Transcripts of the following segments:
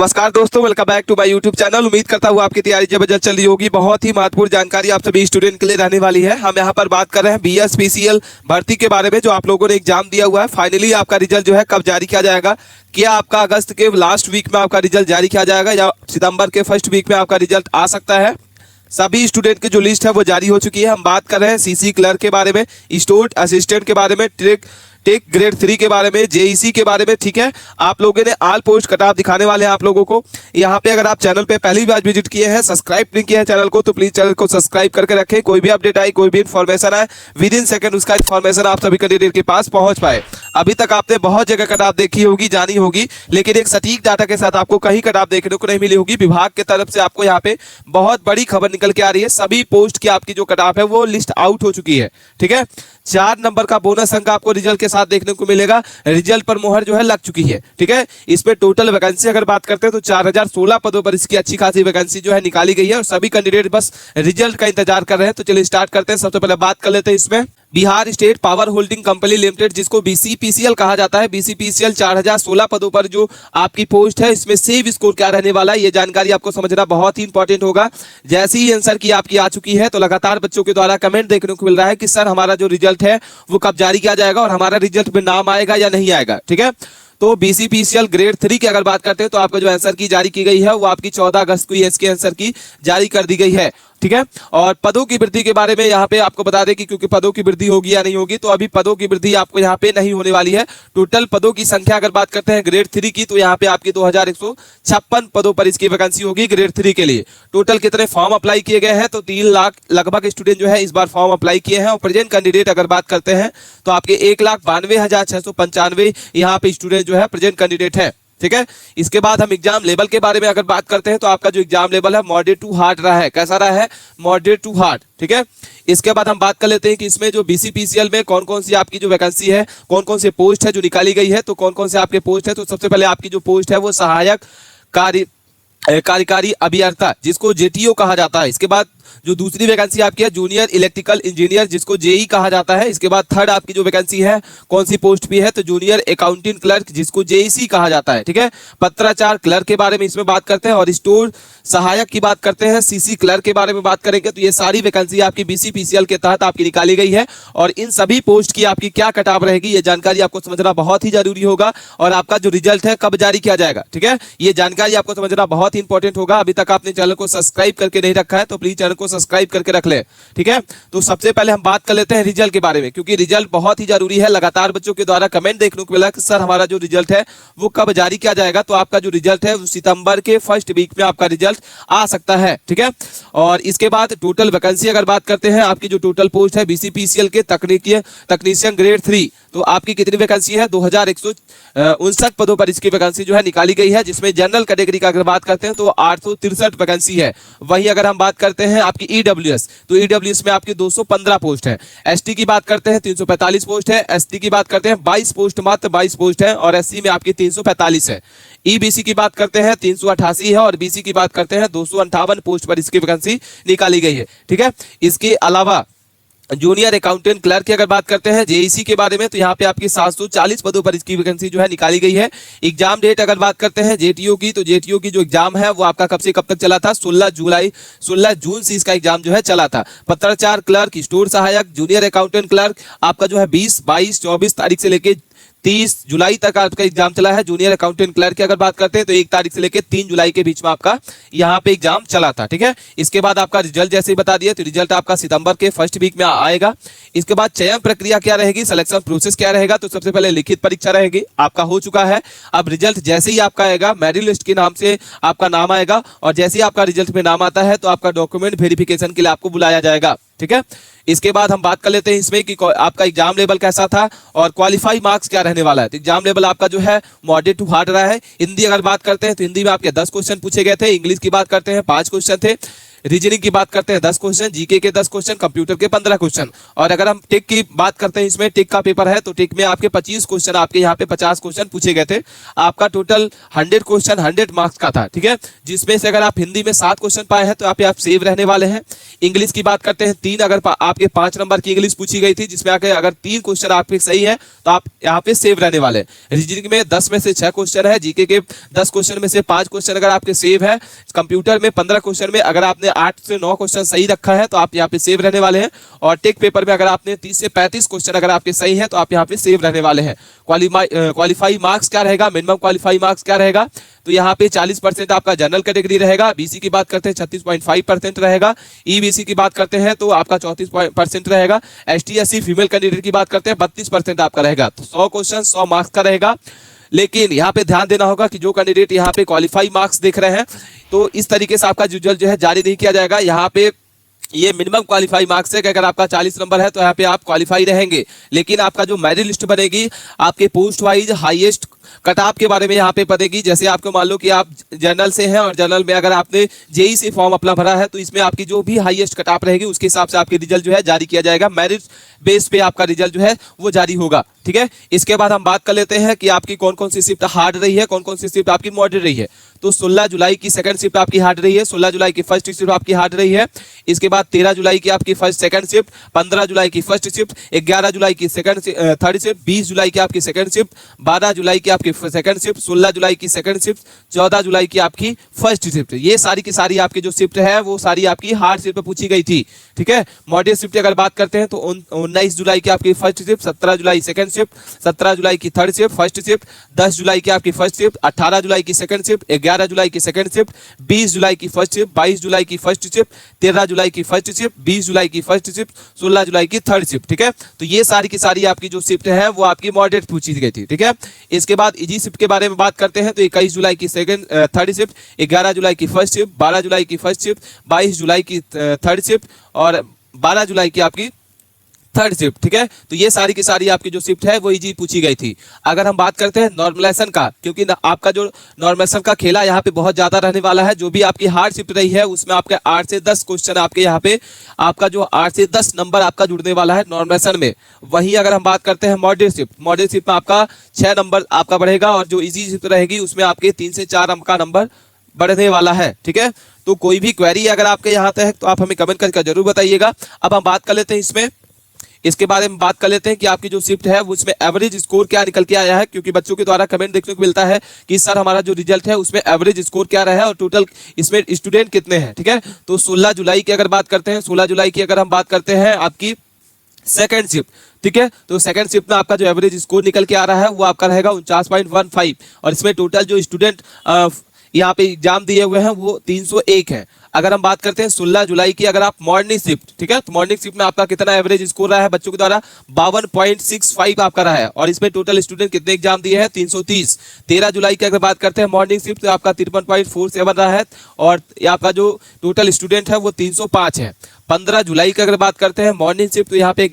नमस्कार दोस्तों, welcome back to my YouTube channel. उम्मीद करता हूँ आपकी तैयारी जबरदस्त चल रही होगी। बहुत ही महत्वपूर्ण जानकारी आप सभी स्टूडेंट के लिए रहने वाली है। हम यहाँ पर बात कर रहे हैं BSPCL भर्ती के बारे में, जो आप लोगों ने एग्जाम दिया हुआ है। फाइनली आपका रिजल्ट जो है कब जारी किया जाएगा? क्या आपका अगस्त के लास्ट वीक में आपका रिजल्ट जारी किया जाएगा या सितंबर के फर्स्ट वीक में आपका रिजल्ट आ सकता है? सभी स्टूडेंट की जो लिस्ट है वो जारी हो चुकी है। हम बात कर रहे हैं CC क्लर्क के बारे में, स्टोर असिस्टेंट के बारे में, टेक ग्रेड 3 के बारे में, JEC के बारे में। ठीक है, आप लोगों ने ऑल पोस्ट कट ऑफ दिखाने वाले हैं आप लोगों को। यहाँ पे अगर आप चैनल पे पहली बार विजिट किए हैं, सब्सक्राइब नहीं किया है चैनल को, तो प्लीज चैनल को सब्सक्राइब करके रखें। कोई भी अपडेट आई, कोई भी इन्फॉर्मेशन आए, विद इन सेकंड उसका इन्फॉर्मेशन आप सभी कैंडिडेट के पास पहुंच पाए। अभी तक आपने बहुत जगह कट ऑफ देखी होगी, जानी होगी, लेकिन एक सटीक डाटा के साथ आपको कहीं कट ऑफ देखने को नहीं मिली होगी। विभाग की तरफ से आपको यहाँ पे बहुत बड़ी खबर निकल के आ रही है। सभी पोस्ट की आपकी जो कट ऑफ है वो लिस्ट आउट हो चुकी है। ठीक है, 4 नंबर का बोनस अंक आपको रिजल्ट के साथ देखने को मिलेगा। रिजल्ट पर मोहर जो है लग चुकी है। ठीक है, इसमें टोटल वैकेंसी अगर बात करते हैं तो 4016 पदों पर इसकी अच्छी खासी वैकेंसी जो है निकाली गई है और सभी कैंडिडेट बस रिजल्ट का इंतजार कर रहे हैं। तो चलिए स्टार्ट करते हैं। सबसे पहले बात कर लेते हैं इसमें Bihar state power holding company limited, जिसको BCPCL कहा जाता है। BCPCL 4016 पदों पर जो आपकी पोस्ट है, इसमें सेव स्कोर क्या रहने वाला है, ये जानकारी आपको समझना बहुत ही इंपॉर्टेंट होगा। जैसे ही आंसर की आपकी आ चुकी है तो लगातार बच्चों के द्वारा कमेंट देखने को मिल रहा है कि सर हमारा जो रिजल्ट है वो कब जारी किया जाएगा और हमारा रिजल्ट में नाम आएगा या नहीं आएगा। ठीक है, तो BCPCL ग्रेड 3 की अगर बात करते हैं तो आपका जो आंसर की जारी की गई है वो आपकी 14 अगस्त को इसके आंसर की जारी कर दी गई है। ठीक है, और पदों की वृद्धि के बारे में यहाँ पे आपको बता दें कि क्योंकि पदों की वृद्धि होगी या नहीं होगी, तो अभी पदों की वृद्धि आपको यहाँ पे नहीं होने वाली है। टोटल पदों की संख्या अगर बात करते हैं ग्रेड 3 की, तो यहाँ पे आपकी 2156 पदों पर इसकी वैकेंसी होगी ग्रेड 3 के लिए। टोटल कितने फॉर्म अप्लाई किए गए हैं? तो 3 लाख लगभग स्टूडेंट जो है इस बार फॉर्म अप्लाई किए हैं। और प्रेजेंट कैंडिडेट अगर बात करते हैं तो आपके 1,92,695 यहाँ पे स्टूडेंट जो है प्रेजेंट कैंडिडेट है। ठीक है, इसके बाद हम एग्जाम लेवल के बारे में अगर बात करते हैं तो आपका जो एग्जाम लेवल है मॉडरेट टू हार्ड रहा है। कैसा रहा है? Moderate to hard. ठीक है, इसके बाद हम बात कर लेते हैं कि इसमें जो BCPCL में कौन कौन सी आपकी जो वैकेंसी है, कौन कौन से पोस्ट है जो निकाली गई है। तो कौन कौन से आपके पोस्ट है? तो सबसे पहले आपकी जो पोस्ट है वो सहायक कार्यकारी अभियंता, जिसको JTO कहा जाता है। इसके बाद जो दूसरी वैकेंसी आपकी है जूनियर इलेक्ट्रिकल इंजीनियर, जिसको JE कहा जाता है। इसके बाद थर्ड आपकी जो वैकेंसी है कौन सी पोस्ट भी है? तो जूनियर अकाउंटिंग क्लर्क, जिसको JEC कहा जाता है। ठीक है, पत्राचार क्लर्क के बारे में इसमें बात करते हैं और स्टोर सहायक की बात करते हैं, CC क्लर्क के बारे में बात करेंगे। तो ये सारी वैकेंसी आपकी BCPCL के तहत आपकी निकाली गई है और इन सभी पोस्ट की आपकी क्या कट ऑफ रहेगी ये जानकारी आपको समझना बहुत ही जरूरी होगा। और आपका जो रिजल्ट है कब जारी किया जाएगा, ठीक है, ये जानकारी आपको समझना बहुत ही इंपॉर्टेंट होगा। अभी तक आपने चैनल को सब्सक्राइब करके नहीं रखा है तो प्लीज चैनल को सब्सक्राइब करके रख ले। ठीक है, तो सबसे पहले हम बात कर लेते हैं रिजल्ट के बारे में, क्योंकि रिजल्ट बहुत ही जरूरी है। लगातार बच्चों के द्वारा कमेंट देखने को मिला कि सर हमारा जो रिजल्ट है वो कब जारी किया जाएगा। तो आपका जो रिजल्ट है वो सितंबर के फर्स्ट वीक में आपका रिजल्ट आ सकता है। ठीक है, और इसके बाद टोटल वैकेंसी अगर बात करते हैं, आपकी जो टोटल पोस्ट है BCPCL के तकनीशियन ग्रेड 3, तो आपकी कितनी वैकेंसी है? 2159 पदों पर इसकी वैकेंसी जो है निकाली गई है, जिसमें जनरल कैटेगरी का अगर बात करते हैं तो 863 वैकेंसी है। वहीं अगर हम बात करते हैं आपकी EWS, तो EWS में आपकी 215 पोस्ट है। ST की बात करते हैं 345 पोस्ट है। ST की बात करते हैं 22 पोस्ट, मात्र 22 पोस्ट है। और SC में आपकी 345 है। EBC की बात करते हैं 388 है और BC की बात करते हैं 258 पोस्ट पर इसकी वैकेंसी निकाली गई है। ठीक है, इसके अलावा जूनियर अकाउंटेंट क्लर्क की अगर बात करते हैं JEC के बारे में, तो यहाँ पे आपकी 740 पदों पर इसकी वैकेंसी जो है निकाली गई है। एग्जाम डेट अगर बात करते हैं JTO की, तो JTO की जो एग्जाम है वो आपका कब से कब तक चला था? 16 जून से इसका एग्जाम जो है चला था। पत्राचार क्लर्क, स्टोर सहायक, जूनियर अकाउंटेंट क्लर्क आपका जो है 20, 22, 24 तारीख से लेके 30 जुलाई तक आपका एग्जाम चला है। जूनियर अकाउंटेंट क्लर्क की अगर बात करते हैं तो 1 तारीख से लेकर 3 जुलाई के बीच में आपका यहाँ पे एग्जाम चला था। ठीक है, इसके बाद आपका रिजल्ट जैसे ही बता दिया, तो रिजल्ट आपका सितंबर के फर्स्ट वीक में आएगा। इसके बाद चयन प्रक्रिया क्या रहेगी, सिलेक्शन प्रोसेस क्या रहेगा? तो सबसे पहले लिखित परीक्षा रहेगी, आपका हो चुका है। अब रिजल्ट जैसे ही आपका आएगा, मेरिट लिस्ट के नाम से आपका नाम आएगा और जैसे ही आपका रिजल्ट में नाम आता है तो आपका डॉक्यूमेंट वेरिफिकेशन के लिए आपको बुलाया जाएगा। ठीक है, इसके बाद हम बात कर लेते हैं इसमें कि आपका एग्जाम लेवल कैसा था और क्वालिफाई मार्क्स क्या रहने वाला है। तो एग्जाम लेवल आपका जो है मॉडरेट टू हार्ड रहा है। हिंदी अगर बात करते हैं तो हिंदी में आपके 10 क्वेश्चन पूछे गए थे। इंग्लिश की बात करते हैं 5 क्वेश्चन थे। रीजनिंग की बात करते हैं 10 क्वेश्चन, जीके के 10 क्वेश्चन, कंप्यूटर के 15 क्वेश्चन। और अगर हम टिक की बात करते हैं, इसमें टिक का पेपर है तो टिक में आपके 25 क्वेश्चन, आपके यहाँ पे 50 क्वेश्चन पूछे गए थे। आपका टोटल 100 क्वेश्चन 100 मार्क्स का था, ठीक है, जिसमें से अगर आप हिंदी में 7 क्वेश्चन पाए हैं तो आप सेव रहने वाले हैं। इंग्लिश की बात करते हैं 3, अगर आपके 5 नंबर की इंग्लिश पूछी गई थी, जिसमें आके अगर 3 क्वेश्चन आपके सही है तो आप यहाँ पे सेव रहने वाले। रीजनिंग में 10 में से 6 क्वेश्चन है, जीके के 10 क्वेश्चन में से 5 क्वेश्चन अगर आपके सेव है, कंप्यूटर में 15 क्वेश्चन में अगर आपने 8 से 9 क्वेश्चन सही रखा है तो आप यहाँ पे सेव रहने वाले हैं। और टेक पेपर में अगर आपने 30 से 35 क्वेश्चन अगर आपके सही है तो आप यहाँ पे सेव रहने वाले हैं। क्वालिफाई मार्क्स क्या रहेगा, मिनिमम क्वालिफाई मार्क्स क्या रहेगा, तो यहाँ पे 40% आपका जनरल कैटेगरी रहेगा। बीसी की बात करते हैं 36.5% रहेगा। ईबीसी की बात करते हैं तो आपका 34% रहेगा। एसटी एससी फीमेल कैंडिडेट की बात करते हैं 32% आपका रहेगा। तो 100 क्वेश्चन 100 मार्क्स का रहेगा। लेकिन यहाँ पे ध्यान देना होगा कि जो कैंडिडेट यहाँ पे क्वालिफाई मार्क्स देख रहे हैं तो इस तरीके से आपका रिजल्ट जो है जारी नहीं किया जाएगा। यहाँ पे ये मिनिमम क्वालिफाई मार्क्स है कि अगर आपका 40 नंबर है तो यहाँ पे आप क्वालिफाई रहेंगे। लेकिन आपका जो मेरिट लिस्ट बनेगी आपके पोस्ट वाइज हाईएस्ट कटऑफ के बारे में यहाँ पे पड़ेगी। जैसे आपको मान लो कि आप जनरल से हैं और जनरल में अगर आपने जेई से फॉर्म अपना भरा है तो इसमें आपकी जो भी हाईएस्ट कटऑफ रहेगी उसके हिसाब से आपके रिजल्ट जो है जारी किया जाएगा। मेरिट बेस पे आपका रिजल्ट जो है वो जारी होगा, ठीक है। इसके बाद हम बात कर लेते हैं कि आपकी कौन कौन सी शिफ्ट हार्ड रही है, कौन कौन सी शिफ्ट आपकी मॉडरेट रही है। तो 16 जुलाई की सेकंड शिफ्ट आपकी हार्ड रही है, 16 जुलाई की फर्स्ट शिफ्ट आपकी हार्ड रही है। इसके बाद 13 जुलाई की आपकी फर्स्ट सेकंड शिफ्ट, 15 जुलाई की फर्स्ट शिफ्ट, 11 जुलाई की थर्ड शिफ्ट, 20 जुलाई की आपकी सेकंड शिफ्ट, 12 जुलाई की आपकी सेकंड शिफ्ट, 16 जुलाई की सेकंड शिफ्ट, 14 जुलाई की आपकी फर्स्ट शिफ्ट। ये सारी की सारी आपकी जो शिफ्ट है वो सारी आपकी हार्ड शिफ्ट पूछी गई थी, ठीक है। मॉडरेट शिफ्ट अगर बात करते हैं तो 19 जुलाई की आपकी फर्स्ट शिफ्ट, 17 जुलाई सेकंड शिफ्ट, 17 जुलाई की थर्ड शिफ्ट फर्स्ट शिफ्ट, 10 जुलाई की आपकी फर्स्ट शिफ्ट, 18 जुलाई की सेकंड शिफ्ट, 11 जुलाई की सेकंड शिफ्ट, 20 जुलाई की फर्स्ट शिफ्ट, 22 जुलाई की फर्स्ट शिफ्ट, 13 जुलाई की फर्स्ट शिफ्ट, 20 जुलाई की फर्स्ट शिफ्ट, 16 जुलाई की थर्ड शिफ्ट, ठीक है। तो ये सारी की सारी आपकी जो शिफ्ट है वो आपकी मॉडरेट पूछी गई थी, ठीक है। इसके बाद इजी शिफ्ट के बारे में बात करते हैं तो 21 जुलाई की थर्ड शिफ्ट, 11 जुलाई की फर्स्ट शिफ्ट, 12 जुलाई की फर्स्ट शिफ्ट, 22 जुलाई की थर्ड शिफ्ट और 12 जुलाई की आपकी थर्ड शिफ्ट, ठीक है। तो ये सारी की सारी आपकी जो शिफ्ट है वो इजी पूछी गई थी। अगर हम बात करते हैं नॉर्मलाइजेशन का, क्योंकि आपका जो नॉर्मलाइजेशन का खेला यहाँ पे बहुत ज्यादा रहने वाला है। जो भी आपकी हार्ड शिफ्ट रही है उसमें आपके 8 से 10 क्वेश्चन आपके यहाँ पे आपका जो 8 से 10 नंबर आपका जुड़ने वाला है नॉर्मलाइजेशन में। वहीं अगर हम बात करते हैं मॉडरेट शिफ्ट, मॉडरेट शिफ्ट में आपका 6 नंबर आपका बढ़ेगा और जो इजी शिफ्ट रहेगी उसमें आपके 3 से 4 अंक का नंबर बढ़ने वाला है, ठीक है। तो कोई भी क्वेरी अगर आपके यहाँ तक है तो आप हमें कमेंट करके जरूर बताइएगा। अब हम बात कर लेते हैं इसके बारे में बात कर लेते हैं कि आपकी जो शिफ्ट है उसमें एवरेज स्कोर क्या निकल के आया है, क्योंकि बच्चों के द्वारा कमेंट देखने को मिलता है कि सर हमारा जो रिजल्ट है उसमें एवरेज स्कोर क्या रहा है और टोटल इसमें स्टूडेंट कितने हैं, ठीक है। तो 16 जुलाई की अगर बात करते हैं, 16 जुलाई की अगर हम बात करते हैं आपकी सेकंड शिफ्ट, ठीक है। तो सेकंड शिफ्ट में आपका जो एवरेज स्कोर निकल के आ रहा है वो आपका रहेगा 49.15 और इसमें टोटल जो स्टूडेंट यहाँ पे एग्जाम दिए हुए हैं वो 301 है। अगर हम बात करते हैं 16 जुलाई की अगर आप मॉर्निंग शिफ्ट, ठीक है, तो मॉर्निंग शिफ्ट में आपका कितना एवरेज स्कोर रहा है बच्चों के द्वारा 52.65 आपका रहा है और इसमें टोटल स्टूडेंट कितने एग्जाम दिए हैं 330। 13 जुलाई की अगर बात करते हैं मॉर्निंग शिफ्ट तो आपका 53.47 रहा है और आपका जो टोटल स्टूडेंट है वो 305 है। 15 जुलाई की अगर बात करते हैं मॉर्निंग शिफ्ट तो यहाँ पे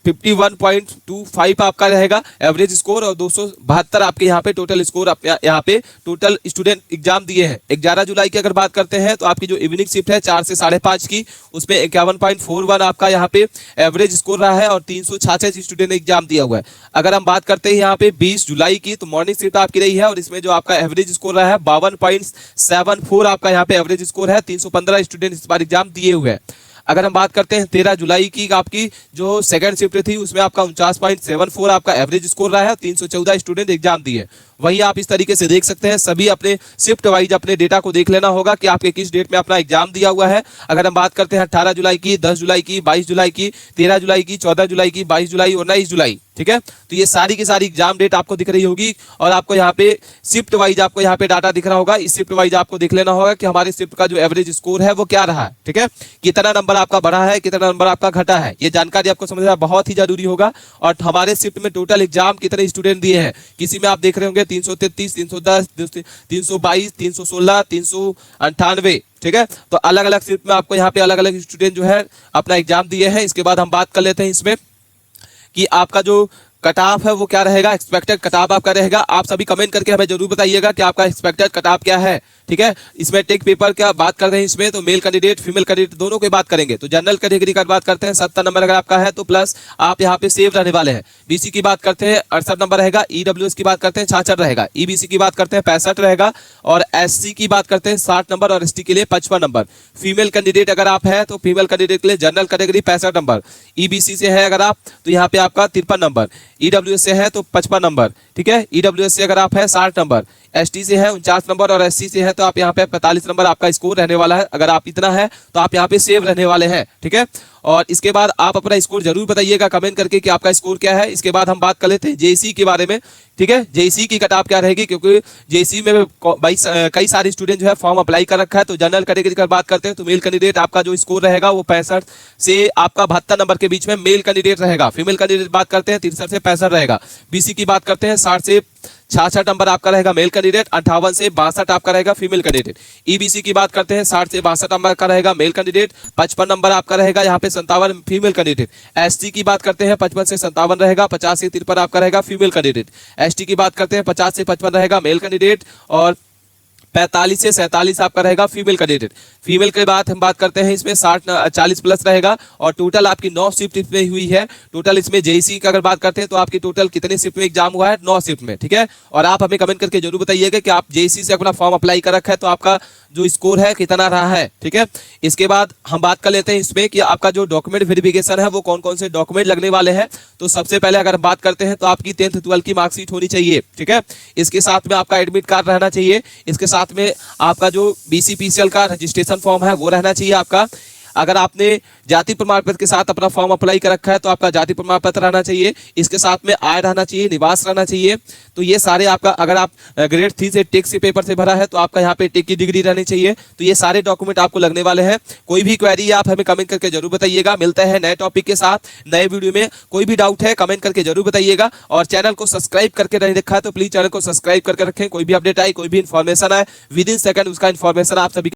51.25 आपका रहेगा एवरेज स्कोर और 272 आपके यहाँ पे टोटल स्कोर यहाँ पे टोटल स्टूडेंट एग्जाम दिए हैं। 11 जुलाई की अगर बात करते हैं तो आपकी जो इवनिंग शिफ्ट है 4 से 5:30 की उसमें 51.41 आपका यहाँ पे एवरेज स्कोर रहा है और 366 स्टूडेंट ने एग्जाम दिया हुआ है। अगर हम बात करते हैं यहाँ पे 20 जुलाई की तो मॉर्निंग शिफ्ट आपकी रही है और इसमें जो आपका एवरेज स्कोर रहा है 52.74 आपका यहाँ पे एवरेज स्कोर है। 315 स्टूडेंट इस बार एग्जाम दिए हुए हैं। अगर हम बात करते हैं 13 जुलाई की आपकी जो सेकंड शिफ्ट थी उसमें आपका 49.74 आपका एवरेज स्कोर रहा है, 314 स्टूडेंट एग्जाम दिए। वही आप इस तरीके से देख सकते हैं, सभी अपने शिफ्ट वाइज अपने डेटा को देख लेना होगा कि आपके किस डेट में अपना एग्जाम दिया हुआ है। अगर हम बात करते हैं 18 जुलाई की, 10 जुलाई की, 22 जुलाई की, 13 जुलाई की, 14 जुलाई की, 22 जुलाई और 19 जुलाई, ठीक है। तो ये सारी की सारी एग्जाम डेट आपको दिख रही होगी और आपको यहाँ पे शिफ्ट वाइज आपको यहाँ पे डाटा दिख रहा होगा। इस शिफ्ट वाइज आपको देख लेना होगा कि हमारे शिफ्ट का जो एवरेज स्कोर है वो क्या रहा है, ठीक है। कितना नंबर आपका बढ़ा है, कितना नंबर आपका घटा है, ये जानकारी आपको समझना बहुत ही जरूरी होगा। और हमारे शिफ्ट में टोटल एग्जाम कितने स्टूडेंट दिए हैं, किसी में आप देख रहे होंगे 333, 310, 322, 316, 398, ठीक है। तो अलग अलग शिफ्ट में आपको यहाँ पे अलग अलग स्टूडेंट जो है अपना एग्जाम दिए हैं। इसके बाद हम बात कर लेते हैं इसमें कि आपका जो कट ऑफ है वो क्या रहेगा, एक्सपेक्टेड कट ऑफ आपका रहेगा। आप सभी कमेंट करके हमें जरूर बताइएगा कि आपका एक्सपेक्टेड कट ऑफ क्या है, ठीक है। इसमें टेक पेपर क्या बात करते हैं, इसमें तो मेल कैंडिडेट फीमेल कैंडिडेट दोनों की बात करेंगे। तो जनरल कैटेगरी का बात करते हैं 70 नंबर अगर आपका है तो प्लस आप यहाँ पे सेव रहने वाले हैं। बीसी की बात करते हैं 68 नंबर रहेगा। ईडब्ल्यूएस की बात करते हैं 66 रहेगा। ईबीसी की बात करते हैं 65 रहेगा और एससी की बात करते हैं 60 नंबर और एसटी के लिए 55 नंबर। फीमेल कैंडिडेट अगर आप है तो फीमेल कैंडिडेट के लिए जनरल कैटेगरी 65 नंबर। ईबीसी से है अगर आप तो यहाँ पे आपका 53 नंबर। ईडब्ल्यूएस से है तो 55 नंबर, ठीक है। ईडब्ल्यूएस से अगर आप है 60 नंबर। एसटी से है 49 नंबर और एससी से है तो आप यहाँ पे 45 नंबर आपका स्कोर रहने वाला है। अगर आप इतना है तो आप यहाँ पे सेव रहने वाले हैं, ठीक है। और इसके बाद आप अपना स्कोर जरूर बताइएगा कमेंट करके कि आपका स्कोर क्या है। इसके बाद हम बात कर लेते हैं जेईसी के बारे में, ठीक है। जेईसी की कट ऑफ क्या रहेगी, क्योंकि जेईसी में कई सारे स्टूडेंट जो है फॉर्म अप्लाई कर रखा है। तो जनरल कैटेगरी की बात करते हैं तो मेल कैंडिडेट आपका जो स्कोर रहेगा वो 65 से आपका 72 नंबर के बीच में मेल कैंडिडेट रहेगा। फीमेल कैंडिडेट बात करते हैं 63 से 65 रहेगा। बीसी की बात करते हैं 60 से 66 नंबर आपका रहेगा मेल कैंडिडेट। 58 से 62 आपका रहेगा फीमेल कैंडिडेट। ईबीसी की बात करते हैं 60 से 62 नंबर का रहेगा मेल कैंडिडेट। 55 नंबर आपका रहेगा यहाँ पे 57 फीमेल कैंडिडेट। एसटी की बात करते हैं 55 से 57 रहेगा। 50 से 53 आपका रहेगा फीमेल कैंडिडेट। एसटी की बात करते हैं 50 से 55 रहेगा मेल कैंडिडेट और 45 से 47 आपका रहेगा फीमेल कैंडिडेट। फीमेल के बाद हम बात करते हैं इसमें 40 प्लस रहेगा और टोटल आपकी 9 शिफ्ट इसमें हुई है। टोटल इसमें जेईसी का अगर बात करते हैं तो आपकी टोटल कितने शिफ्ट में एग्जाम हुआ है, 9 शिफ्ट में, ठीक है। और आप हमें कमेंट करके जरूर बताइएगा कि आप जेईसी से अपना फॉर्म अप्लाई कर रखा है तो आपका जो स्कोर है कितना रहा है, ठीक है। इसके बाद हम बात कर लेते हैं इसमें कि आपका जो डॉक्यूमेंट वेरिफिकेशन है वो कौन कौन से डॉक्यूमेंट लगने वाले हैं। तो सबसे पहले अगर बात करते हैं तो आपकी 10th 12th की मार्कशीट होनी चाहिए, ठीक है। इसके साथ में आपका एडमिट कार्ड रहना चाहिए। इसके साथ में आपका जो बीसीपीसीएल का रजिस्ट्रेशन फॉर्म है वो रहना चाहिए आपका। अगर आपने जाति प्रमाण पत्र के साथ अपना फॉर्म अप्लाई कर रखा है तो आपका जाति प्रमाण पत्र रहना चाहिए। इसके साथ में आय रहना चाहिए, निवास रहना चाहिए। तो ये सारे आपका, अगर आप ग्रेड 3 से टेक से पेपर से भरा है तो आपका यहाँ पे टेक की डिग्री रहनी चाहिए। तो ये सारे डॉक्यूमेंट आपको लगने वाले हैं। कोई भी क्वेरी आप हमें कमेंट करके जरूर बताइएगा। मिलते हैं नए टॉपिक के साथ नए वीडियो में। कोई भी डाउट है कमेंट करके जरूर बताइएगा और चैनल को सब्सक्राइब करके नहीं रखा है तो प्लीज चैनल को सब्सक्राइब करके रखें। कोई भी अपडेट आए, कोई भी इन्फॉर्मेशन आए, विद इन सेकंड उसका इन्फॉर्मेशन आप सभी